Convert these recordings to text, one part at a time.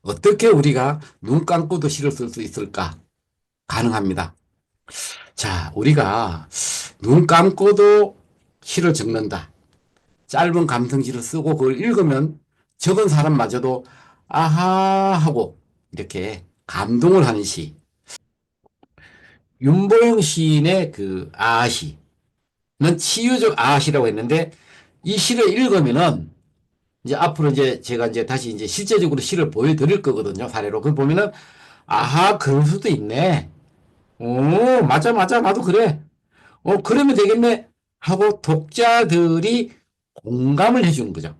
어떻게 우리가 눈 감고도 시를 쓸 수 있을까? 가능합니다. 자, 우리가 눈 감고도 시를 적는다. 짧은 감성시를 쓰고 그걸 읽으면 적은 사람마저도 아하 하고 이렇게 감동을 하는 시. 윤보영 시인의 그 아시는 치유적 아시라고 했는데 이 시를 읽으면은 이제 앞으로 이제 제가 이제 다시 이제 실제적으로 시를 보여드릴 거거든요. 사례로. 그걸 보면은 아하, 그럴 수도 있네. 오, 맞아, 맞아. 나도 그래. 그러면 되겠네. 하고 독자들이 공감을 해주는 거죠.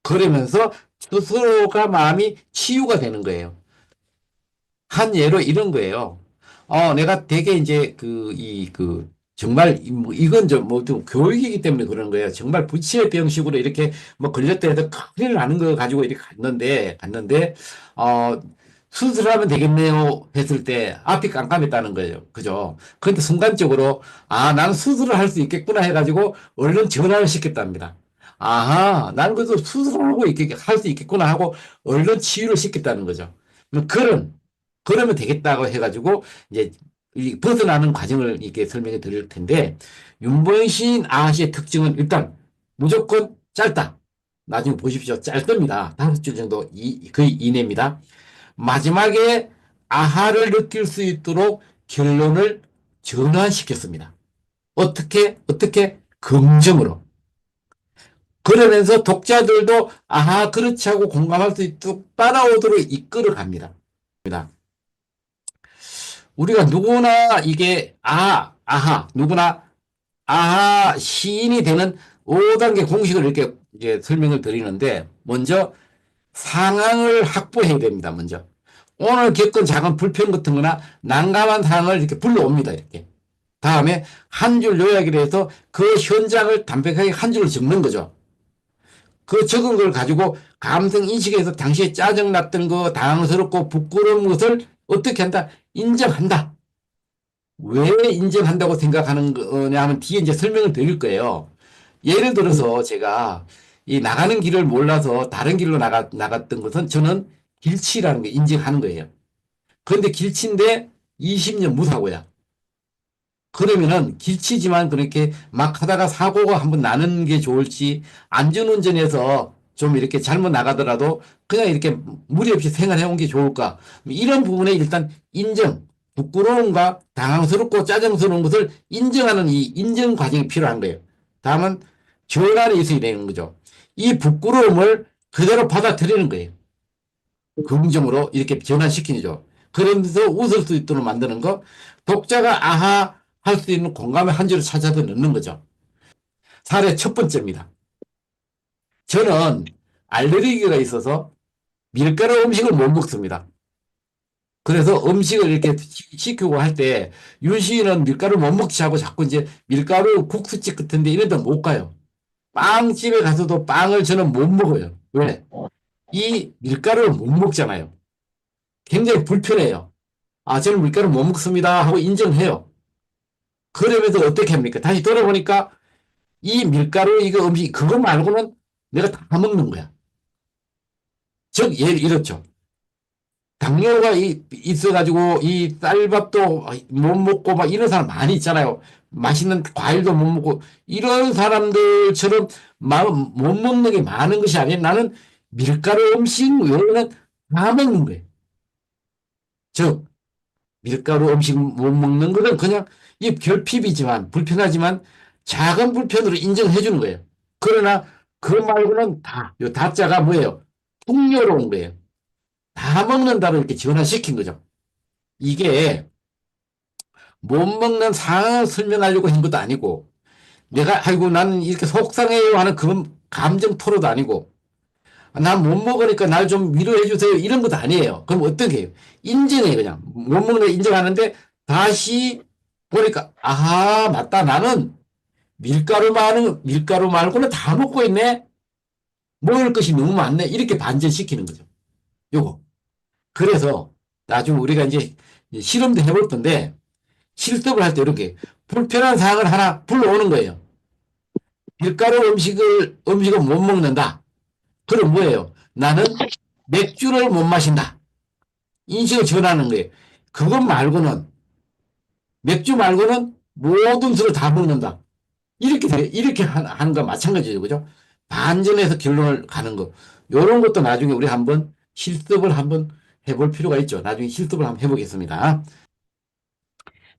그러면서 스스로가 마음이 치유가 되는 거예요. 한 예로 이런 거예요. 내가 되게 이제 정말 뭐 이건 좀 교육이기 때문에 그런 거예요. 정말 부치의 병식으로 이렇게 뭐 걸렸다 해도 큰일 나는 거 가지고 이렇게 갔는데, 어, 수술하면 되겠네요 했을 때 앞이 깜깜했다는 거예요. 그죠? 그런데 순간적으로, 나는 수술을 할 수 있겠구나 해가지고 얼른 전화를 시켰답니다. 아하, 나는 그래도 수술을 할 수 있겠구나 하고 얼른 치유를 시켰다는 거죠. 그러면 되겠다고 해가지고 이제 이 벗어나는 과정을 이렇게 설명해 드릴 텐데 윤보영 시인 아시의 특징은 일단 무조건 짧다. 나중에 보십시오. 짧습니다. 5줄 정도 거의 이내입니다. 마지막에 아하를 느낄 수 있도록 결론을 전환시켰습니다. 어떻게? 긍정으로. 그러면서 독자들도 아하, 그렇지 하고 공감할 수 있도록 따라오도록 이끌어 갑니다. 우리가 누구나 이게 누구나 아하 시인이 되는 5단계 공식을 이렇게 이제 설명을 드리는데 먼저 상황을 확보해야 됩니다. 먼저 오늘 겪은 작은 불편 같은 거나 난감한 상황을 이렇게 불러옵니다. 이렇게 다음에 한 줄 요약을 해서 그 현장을 담백하게 한 줄로 적는 거죠. 그 적은 걸 가지고 감성 인식에서 당시에 짜증났던 거, 당황스럽고 부끄러운 것을 어떻게 한다? 인정한다. 왜 인정한다고 생각하는 거냐 하면 뒤에 이제 설명을 드릴 거예요. 예를 들어서 제가 이 나가는 길을 몰라서 다른 길로 나갔던 것은 저는 길치라는 게 인정하는 거예요. 그런데 길치인데 20년 무사고야. 그러면은 길치지만 그렇게 막 하다가 사고가 한번 나는 게 좋을지 안전운전해서 좀 이렇게 잘못 나가더라도 그냥 이렇게 무리 없이 생활해 온 게 좋을까. 이런 부분에 일단 부끄러움과 당황스럽고 짜증스러운 것을 인정하는 이 인정 과정이 필요한 거예요. 다음은 전환이 있어야 되는 거죠. 이 부끄러움을 그대로 받아들이는 거예요. 긍정으로 이렇게 전환시키는 거죠. 그러면서 웃을 수 있도록 만드는 거. 독자가 아하 할 수 있는 공감의 한 줄을 찾아서 넣는 거죠. 사례 첫 번째입니다. 저는 알레르기가 있어서 밀가루 음식을 못 먹습니다. 그래서 음식을 이렇게 시키고 할 때 윤시인은 밀가루 못 먹지 하고 자꾸 이제 밀가루 국수집 같은데 이런 데 못 가요. 빵집에 가서도 빵을 저는 못 먹어요. 왜? 이 밀가루를 못 먹잖아요. 굉장히 불편해요. 저는 밀가루 못 먹습니다 하고 인정해요. 그러면서 어떻게 합니까? 다시 돌아보니까 이 밀가루 이거 음식 그거 말고는 내가 다 먹는 거야. 즉 예를 이렇죠. 당뇨가 있어가지고 이 쌀밥도 못 먹고 막 이런 사람 많이 있잖아요. 맛있는 과일도 못 먹고 이런 사람들처럼 못 먹는 게 많은 것이 아니라 나는 밀가루 음식 외에는 다 먹는 거예요. 즉 밀가루 음식 못 먹는 것은 그냥 이 결핍이지만 불편하지만 작은 불편으로 인정해 주는 거예요. 그러나 그 말고는 요 다자가 뭐예요? 풍요로운 거예요. 다 먹는다로 이렇게 전환시킨 거죠. 이게 못 먹는 상황을 설명하려고 한 것도 아니고 내가 아이고 나는 이렇게 속상해요 하는 그런 감정 토로도 아니고 난 못 먹으니까 날 좀 위로해 주세요 이런 것도 아니에요. 그럼 어떻게 해요? 인정해 그냥 못 먹는 거 인정하는데 다시 보니까 맞다 나는 밀가루 말고는 다 먹고 있네. 먹을 것이 너무 많네. 이렇게 반전시키는 거죠. 요거. 그래서 나중에 우리가 이제 실험도 해볼 건데 실습을 할 때 이렇게 불편한 사항을 하나 불러오는 거예요. 밀가루 음식을 못 먹는다. 그럼 뭐예요? 나는 맥주를 못 마신다. 인식을 전하는 거예요. 그것 말고는, 맥주 말고는 모든 술을 다 먹는다. 이렇게 하는 거 마찬가지죠. 그죠? 반전해서 결론을 가는 거. 요런 것도 나중에 우리 한번 실습을 한번 해볼 필요가 있죠. 나중에 실습을 한번 해보겠습니다.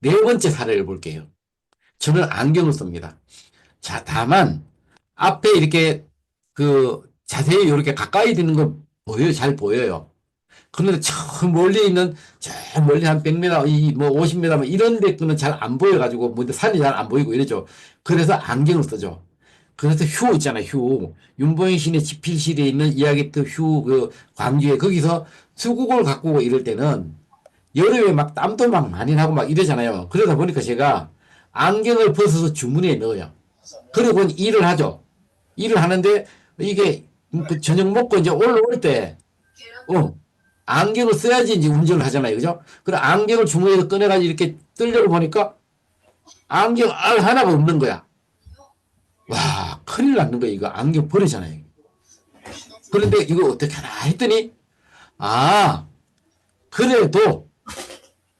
네 번째 사례를 볼게요. 저는 안경을 씁니다. 자, 다만, 앞에 이렇게 자세히 이렇게 가까이 드는 거 보여요. 잘 보여요. 그런데 저 멀리 있는, 저 멀리 한 100m, 뭐 50m, 뭐 이런 데는 잘 안 보여가지고, 뭐 산이 잘 안 보이고 이러죠. 그래서 안경을 쓰죠. 그래서 휴 있잖아요, 휴. 윤보인 시인의 집필실에 있는 이야기 또 휴, 광주에 거기서 수국을 갖고 이럴 때는 여름에 막 땀도 막 많이 나고 막 이러잖아요. 그러다 보니까 제가 안경을 벗어서 주머니에 넣어요. 그리고 일을 하죠. 일을 하는데 이게 그 저녁 먹고 이제 올라올 때, 어, 안경을 써야지 이제 운전을 하잖아요. 그죠? 그래, 안경을 주머니에서 꺼내가지고 이렇게 뜨려고 보니까 안경 알 하나가 없는 거야. 와, 큰일 났는 거야. 이거 안경 버리잖아요. 그런데 이거 어떻게 하나 했더니, 아, 그래도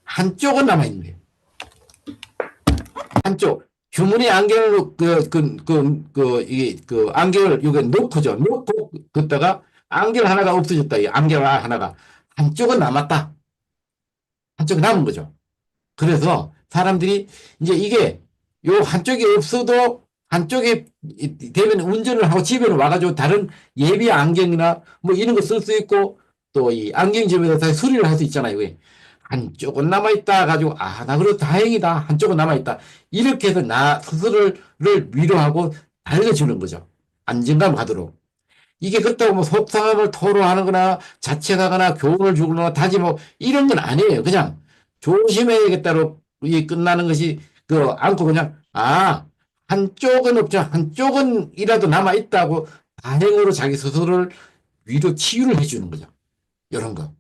한쪽은 남아있는 거예요. 한쪽. 주머니 안경을, 안경을 여기 놓고죠. 놓고, 걷다가 안경 하나가 없어졌다. 이 안경 하나가. 한쪽은 남았다. 한쪽은 남은 거죠. 그래서 사람들이 이제 이게 요 한쪽이 없어도 한쪽이 되면 운전을 하고 집에는 와가지고 다른 예비 안경이나 뭐 이런 거 쓸 수 있고 또 이 안경점에서 다 수리를 할 수 있잖아요. 왜? 한쪽은 남아있다 가지고 아, 나 그래도 다행이다. 한쪽은 남아있다. 이렇게 해서 나 스스로를 위로하고 달래주는 거죠. 안정감 가도록. 이게 그렇다고 뭐 속상함을 토로하는 거나 자책하거나 교훈을 주거나 다짐하고 이런 건 아니에요. 그냥 조심해야겠다로 이 끝나는 것이 않고 그냥 한쪽은 없죠. 한쪽은 이라도 남아 있다고 다행으로 자기 스스로를 위로 치유를 해주는 거죠. 이런 거.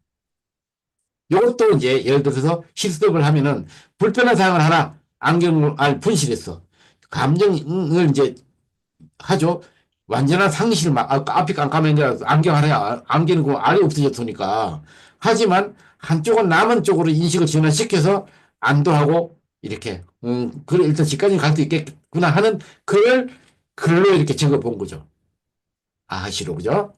이것도 이제 예를 들어서 실습을 하면은 불편한 상황을 하나 안경을 분실했어. 감정을 이제 하죠. 완전한 상실 막 앞이 깜깜한 게 안경 하나 안경은 그 알이 없어졌으니까. 하지만 한쪽은 남은 쪽으로 인식을 전환시켜서 안도하고 이렇게 그래 일단 집까지 갈 수 있겠구나 하는 그걸 글로 이렇게 적어 본 거죠. 아시로 그죠?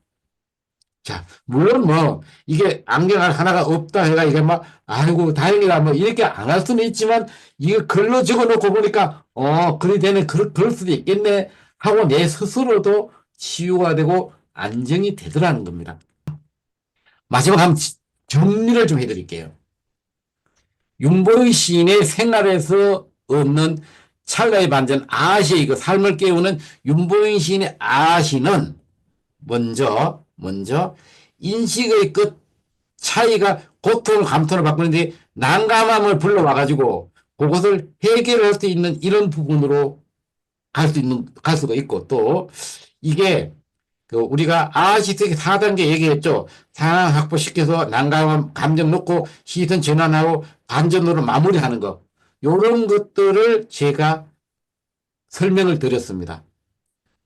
자, 물론 뭐, 이게 안경 하나가 없다 해가 이게 막, 아이고, 다행이다, 뭐, 이렇게 안 할 수는 있지만, 이거 글로 적어 놓고 보니까, 그리 되네, 그럴 수도 있겠네, 하고 내 스스로도 치유가 되고 안정이 되더라는 겁니다. 마지막 한번 정리를 좀 해드릴게요. 윤보의 시인의 생활에서 없는 찰나의 반전, 아시의 그 삶을 깨우는 윤보인 시인의 아시는 먼저 인식의 끝 차이가 고통을 감통을 바꾸는데 난감함을 불러와가지고 그것을 해결할 수 있는 이런 부분으로 갈 수가 있고 또 이게 우리가 아시특히 4단계 얘기했죠. 상황 확보시켜서 난감함 감정 놓고 시선 전환하고 반전으로 마무리하는 거. 요런 것들을 제가 설명을 드렸습니다.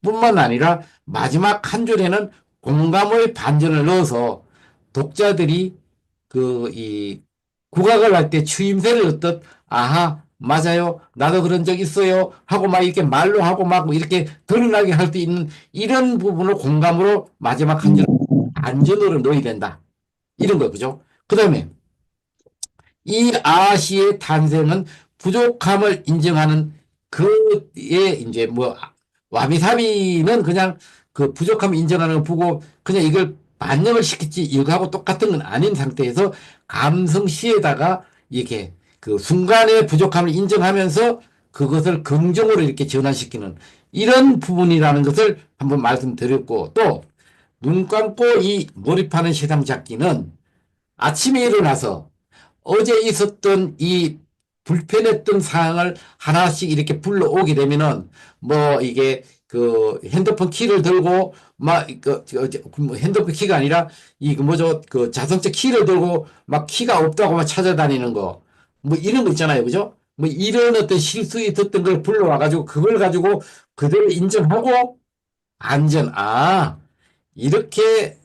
뿐만 아니라 마지막 한 줄에는 공감의 반전을 넣어서 독자들이 이 국악을 할 때 추임새를 넣듯 아하 맞아요 나도 그런 적 있어요 하고 막 이렇게 말로 하고 막 이렇게 드러나게 할 수 있는 이런 부분을 공감으로 마지막 한 줄 반전으로 넣어야 된다 이런 거 그죠? 그 다음에 이 아시의 탄생은 부족함을 인정하는 그에 이제 뭐 와비사비는 그냥 그 부족함을 인정하는 거 보고 그냥 이걸 반영을 시켰지 이거하고 똑같은 건 아닌 상태에서 감성시에다가 이렇게 그 순간의 부족함을 인정하면서 그것을 긍정으로 이렇게 전환시키는 이런 부분이라는 것을 한번 말씀드렸고 또 눈 감고 이 몰입하는 세상 잡기는 아침에 일어나서 어제 있었던 이 불편했던 사항을 하나씩 이렇게 불러오게 되면은 뭐 이게 핸드폰 키를 들고 막 핸드폰 키가 아니라 뭐죠 자동차 키를 들고 막 키가 없다고 막 찾아다니는 거 뭐 이런 거 있잖아요 그죠 뭐 이런 어떤 실수에 있었던 걸 불러와 가지고 그걸 가지고 그대로 인정하고 안전 이렇게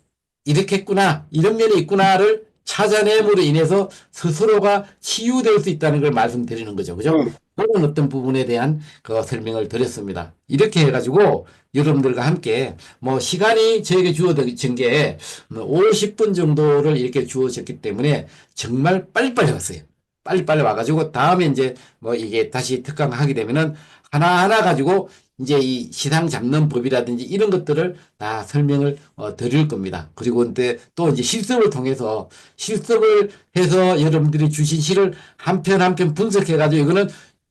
이렇게 했구나, 이런 면이 있구나를 찾아냄으로 인해서 스스로가 치유될 수 있다는 걸 말씀드리는 거죠. 그죠? 응. 그런 어떤 부분에 대한 그 설명을 드렸습니다. 이렇게 해가지고 여러분들과 함께 뭐 시간이 저에게 주어진 게 50분 정도를 이렇게 주어졌기 때문에 정말 빨리빨리 왔어요. 빨리빨리 와가지고 다음에 이제 뭐 이게 다시 특강하게 되면은 하나하나 가지고 이제 이 시장 잡는 법이라든지 이런 것들을 다 설명을 드릴 겁니다. 그리고 근데 또 이제 실습을 통해서 실습을 해서 여러분들이 주신 시를 한 편 한 편 분석해 가지고 이거는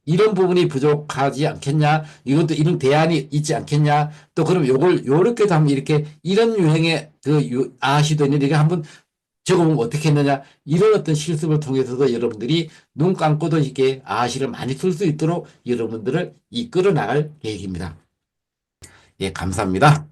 이런 부분이 부족하지 않겠냐? 이건 또 이런 대안이 있지 않겠냐? 또 그럼 요걸 요렇게도 하면 이렇게 이런 유행의 그 아시도 있는데 이게 한번 적어보면 어떻게 했느냐? 이런 어떤 실습을 통해서도 여러분들이 눈 감고도 이렇게 아시를 많이 쓸 수 있도록 여러분들을 이끌어 나갈 계획입니다. 예, 감사합니다.